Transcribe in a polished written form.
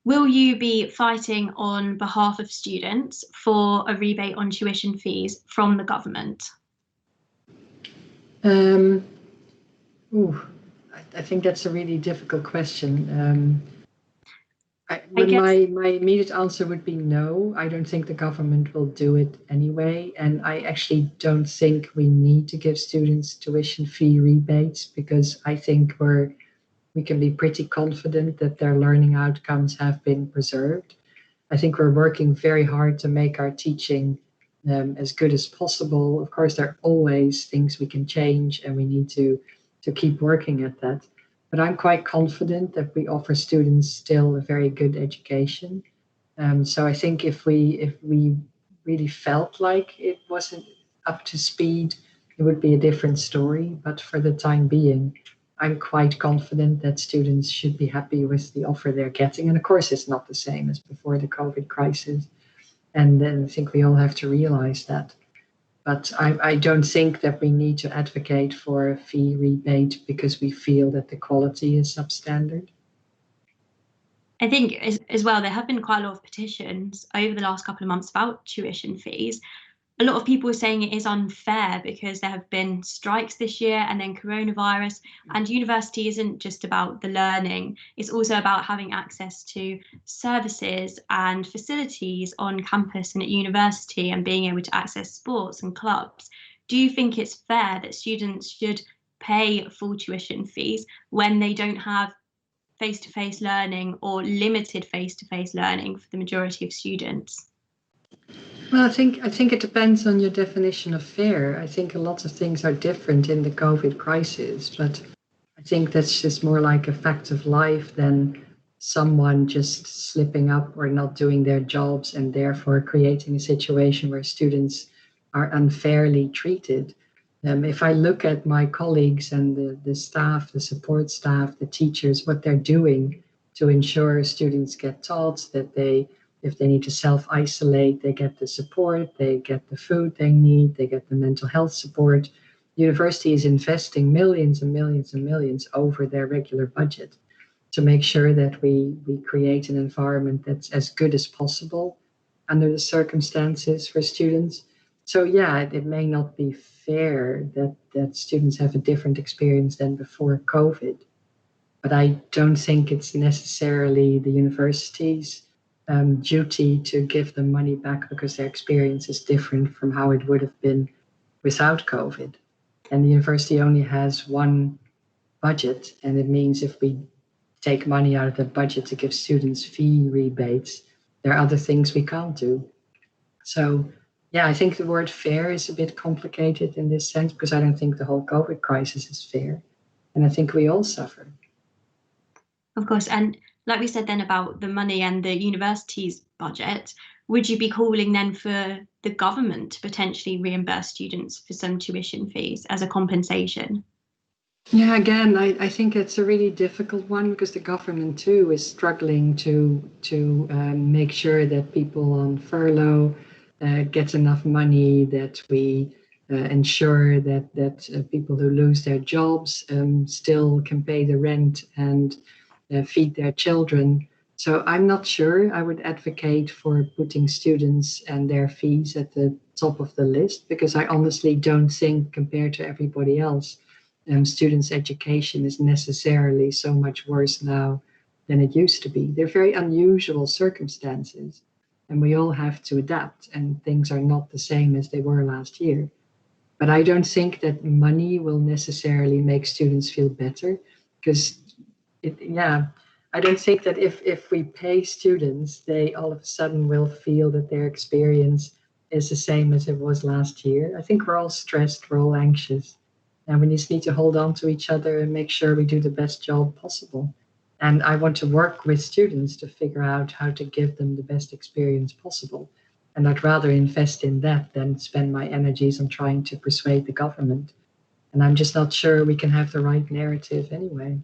Will you be fighting on behalf of students for a rebate on tuition fees from the government? Um, ooh, I think that's a really difficult question. My immediate answer would be no. I don't think the government will do it anyway. And I actually don't think we need to give students tuition fee rebates because I think we can be pretty confident that their learning outcomes have been preserved. I think we're working very hard to make our teaching as good as possible. Of course, there are always things we can change, and we need to keep working at that. But I'm quite confident that we offer students still a very good education. So I think if we really felt like it wasn't up to speed, it would be a different story. But for the time being, I'm quite confident that students should be happy with the offer they're getting. And of course, it's not the same as before the COVID crisis. And then I think we all have to realize that. But I don't think that we need to advocate for a fee rebate because we feel that the quality is substandard. I think as well, there have been quite a lot of petitions over the last couple of months about tuition fees. A lot of people are saying it is unfair because there have been strikes this year and then coronavirus, and university isn't just about the learning, it's also about having access to services and facilities on campus and at university and being able to access sports and clubs. Do you think it's fair that students should pay full tuition fees when they don't have face-to-face learning or limited face-to-face learning for the majority of students? Well, I think it depends on your definition of fair. I think a lot of things are different in the COVID crisis, but I think that's just more like a fact of life than someone just slipping up or not doing their jobs and therefore creating a situation where students are unfairly treated. If I look at my colleagues and the staff, the support staff, the teachers, what they're doing to ensure students get taught, that if they need to self-isolate, they get the support, they get the food they need, they get the mental health support. University is investing millions and millions and millions over their regular budget to make sure that we create an environment that's as good as possible under the circumstances for students. So yeah, it may not be fair that students have a different experience than before COVID, but I don't think it's necessarily the university's duty to give them money back because their experience is different from how it would have been without COVID. And the university only has one budget, and it means if we take money out of the budget to give students fee rebates, there are other things we can't do. So yeah, I think the word fair is a bit complicated in this sense because I don't think the whole COVID crisis is fair. And I think we all suffer. Of course, and like we said then about the money and the university's budget, would you be calling then for the government to potentially reimburse students for some tuition fees as a compensation? Yeah, again, I think it's a really difficult one because the government too is struggling to make sure that people on furlough get enough money, that we ensure that people who lose their jobs still can pay the rent and feed their children. So I'm not sure I would advocate for putting students and their fees at the top of the list because I honestly don't think compared to everybody else, students' education is necessarily so much worse now than it used to be. They're very unusual circumstances, and we all have to adapt, and things are not the same as they were last year. But I don't think that money will necessarily make students feel better because yeah, I don't think that if we pay students, they all of a sudden will feel that their experience is the same as it was last year. I think we're all stressed, we're all anxious, and we just need to hold on to each other and make sure we do the best job possible. And I want to work with students to figure out how to give them the best experience possible. And I'd rather invest in that than spend my energies on trying to persuade the government. And I'm just not sure we can have the right narrative anyway.